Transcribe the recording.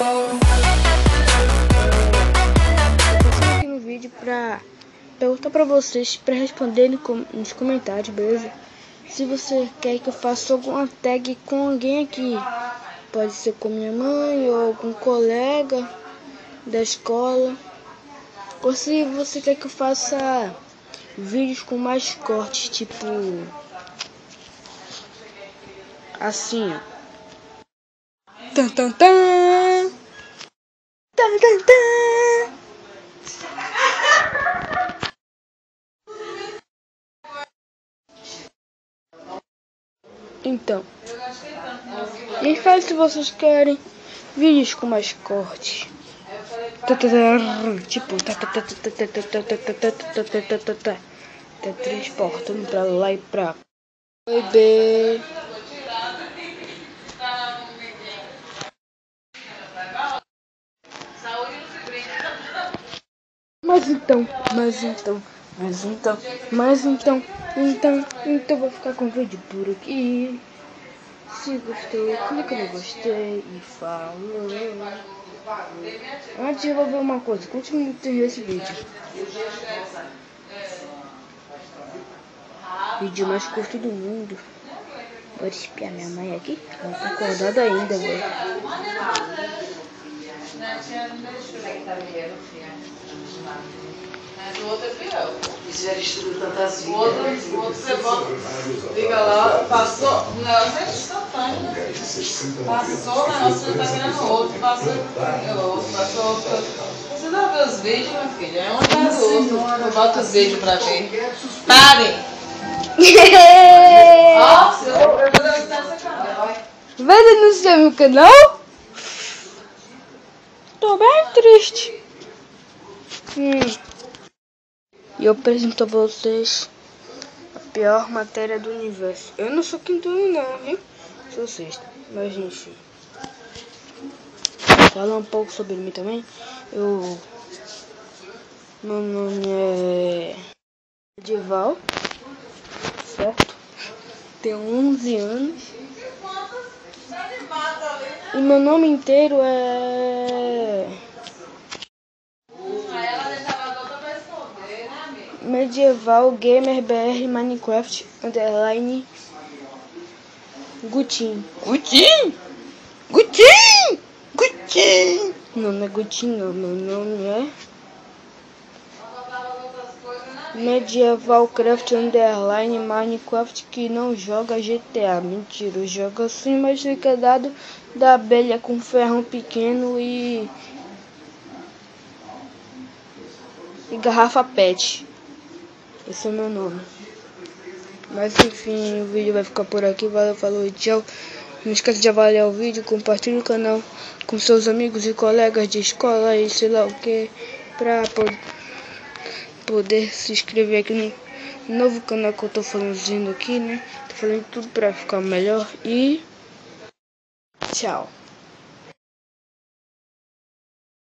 passando aqui no vídeo pra perguntar pra vocês, pra responderem nos comentários, beleza? Se você quer que eu faça alguma tag com alguém aqui, pode ser com minha mãe ou algum colega da escola, ou se você quer que eu faça vídeos com mais cortes, tipo assim, ó. Tan tan tan. Tan tan tan. Então, me fale se vocês querem vídeos com mais cortes. Tipo, transportando pra lá e pra cá. Bebê. Então vou ficar com o vídeo por aqui. Se gostou, clica no gostei e falou. Antes eu vou ver uma coisa, quantos minutos tem esse vídeo? Vídeo mais curto do mundo. Vou espiar minha mãe aqui, ela tá acordada ainda, velho. O outro é fiel. Isso já estuda tantas vidas. O outro você bota, liga lá, passou. O negócio é instantâneo, né? Passou, o negócio não tá virando outro, passou outro. Você não vê os vídeos, minha filha? É um atrás do outro. Eu boto os vídeos pra ver. Parem! Ó, eu vou denunciar essa câmera. Vai denunciar meu canal? Tô bem triste. E eu apresento a vocês a pior matéria do universo. Eu não sou quinto ano não, viu? Sou sexto, mas enfim. Falar um pouco sobre mim também. Meu nome é Medieval, certo? Tenho 11 anos. E meu nome inteiro é Medieval Gamer BR Minecraft _ Gutin. Gutin! Não, não é Gutin não, meu nome é Medieval Craft _ Minecraft, que não joga GTA. Mentira, joga sim, mas fica dado da abelha com ferrão pequeno e garrafa pet. Esse é o meu nome. Mas enfim, o vídeo vai ficar por aqui. Valeu, falou e tchau. Não esqueça de avaliar o vídeo, compartilhe o canal com seus amigos e colegas de escola e sei lá o que, pra poder se inscrever aqui no novo canal que eu tô fazendo aqui, né? Tô fazendo tudo pra ficar melhor e tchau.